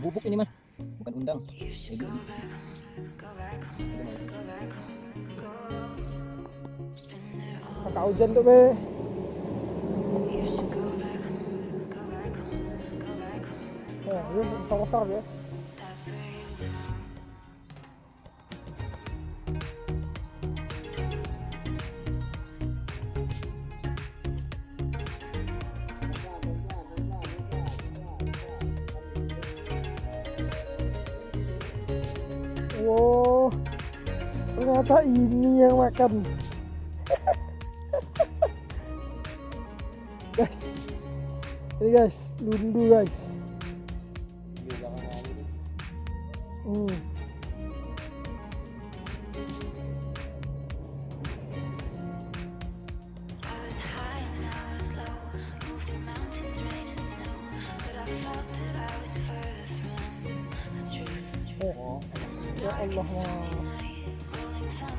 Bubuk ini mah, bukan undang. Kakak hujan tuh be. Ya, ini besar-besar ya. Wow, ternyata ini yang makan. Guys, ini guys, lundu guys. Oh, ya Allah.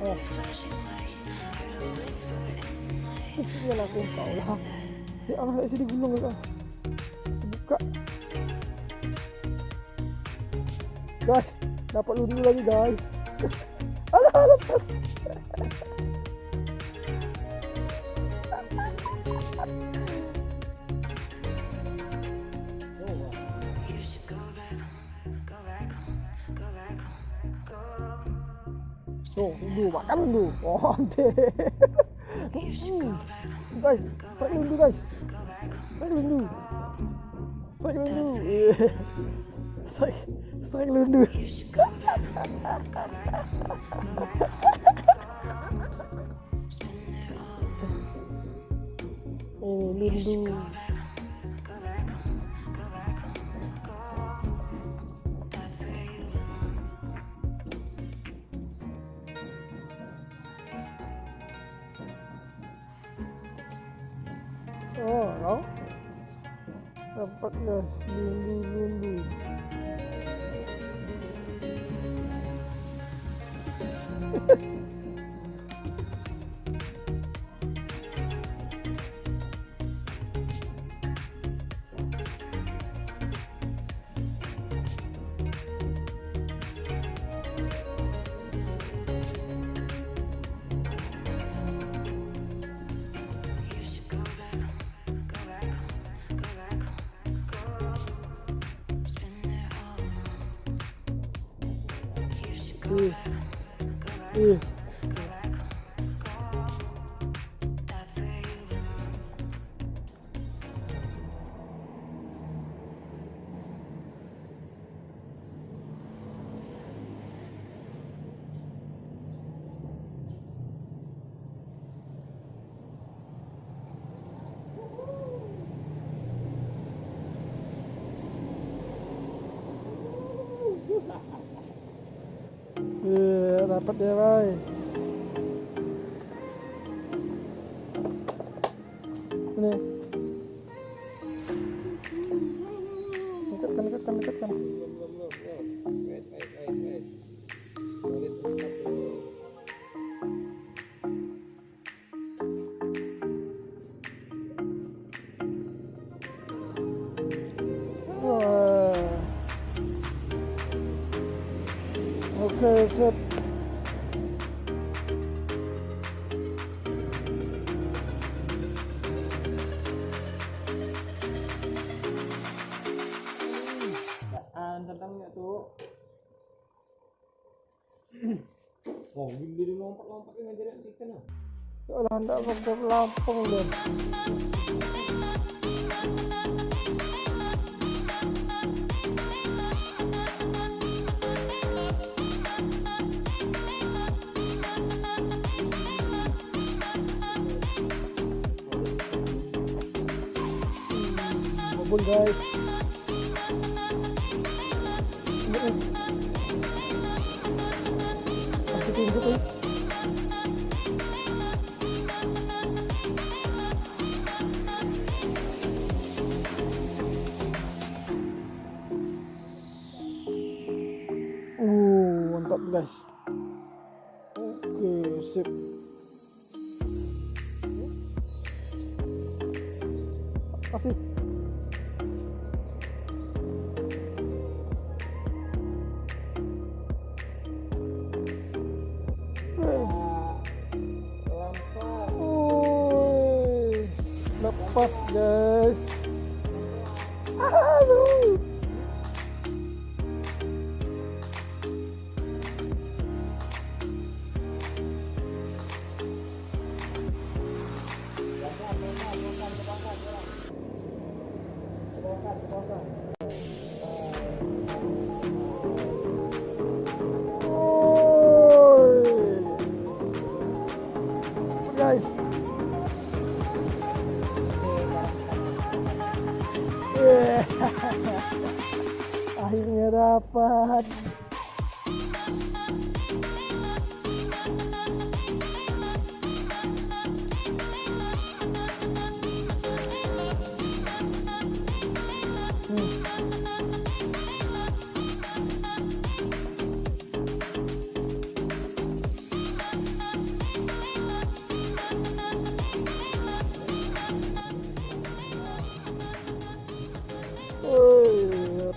Oh, kecilnya laku Allah. Ya Allah, sini gulung ya. Buka. Guys, dapat lundu lagi guys. Alah, lepas. Tuh, lundu, makan lundu. Oh, guys, strike lundu guys. Strike lundu. Strike lundu. Strike lundu. Lundu. Oh, no? Dapat guys, lundu. Dapat ya, Bay. Ini. Dekatkan. Wait. Sulit. Wah. Oke, set. Tentangnya tuh. Oh, gini lompat ngajarin ikan ah. Ya Allah, enggak sampai lampung deh. Bobol guys. Masih tunjuk ya. guys. Oke, sip. Kasih. Guys. Lepas guys. Aduh. Guys, akhirnya dapat.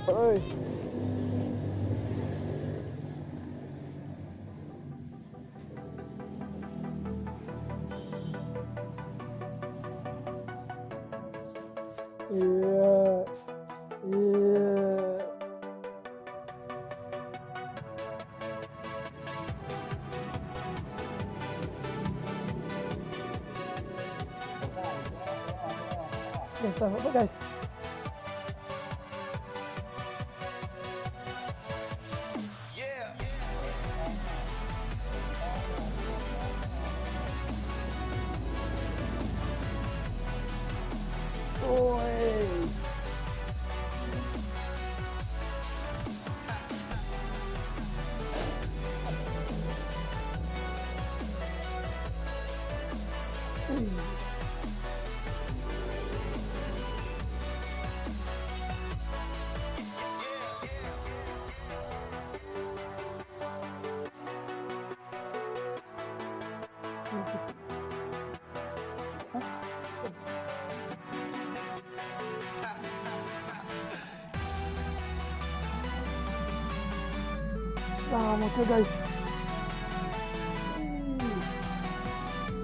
Oi. Iya. Guys, apa guys? Nah, muncul guys.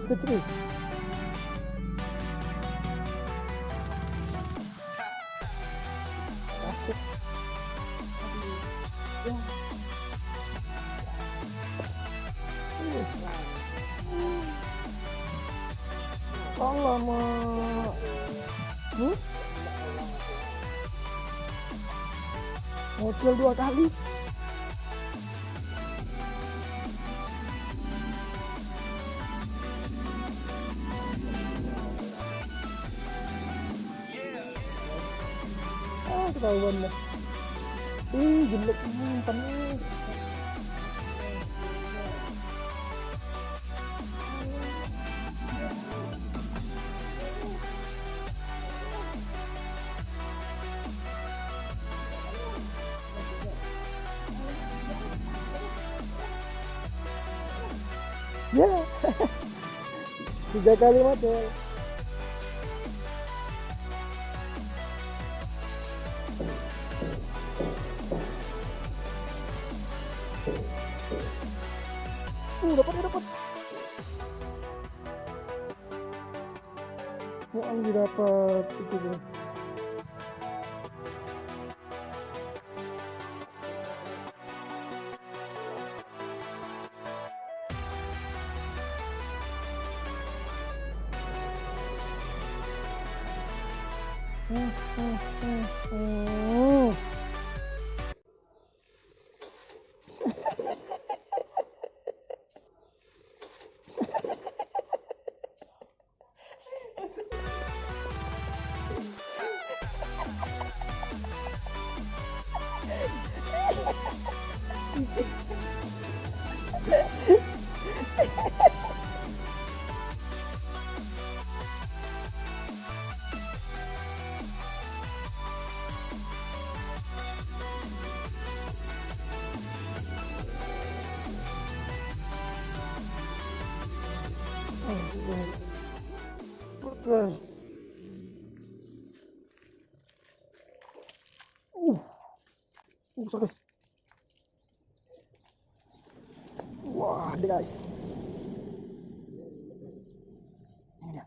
Sekecil. Asik. Yes. Alamak. Muncul 2 kali. Ketahuan lah. Jelek umpannya. Ya. 3 kali macet. Dapat. Mau dapat itu bro. Guys. Guys. Wah, deh guys. Ini dia.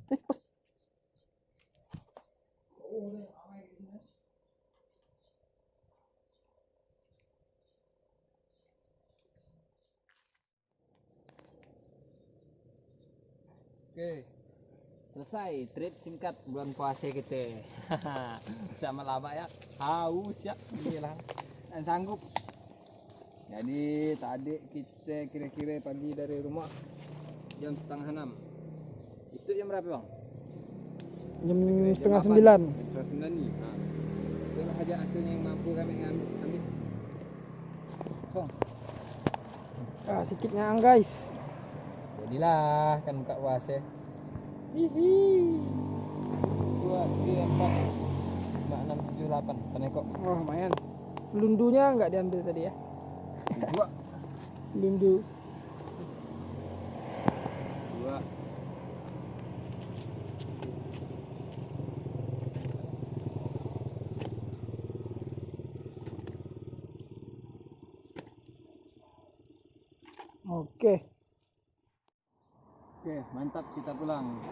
Pas. Oke, selesai trip singkat bulan puasa kita. Sama lama ya, haus ya, inilah dan sanggup. Jadi tadi kita kira-kira pagi dari rumah jam 8:30. Itu jam berapa bang? Jam Jam 8:30. 9. Jam 9 nih. Nah, itu aja hasilnya yang mampu kami ambil. Song. Ah, sikitnya guys. Jadilah kan buka puasa. Hihi. 2, 3, 4, 5, 6, 7, 8. Penekok. Oh, lumayan. Lundunya nggak diambil tadi ya? 2. Lundu. 2. Oke. Oke, mantap kita pulang.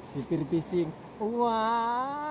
Sipir fishing. Wah.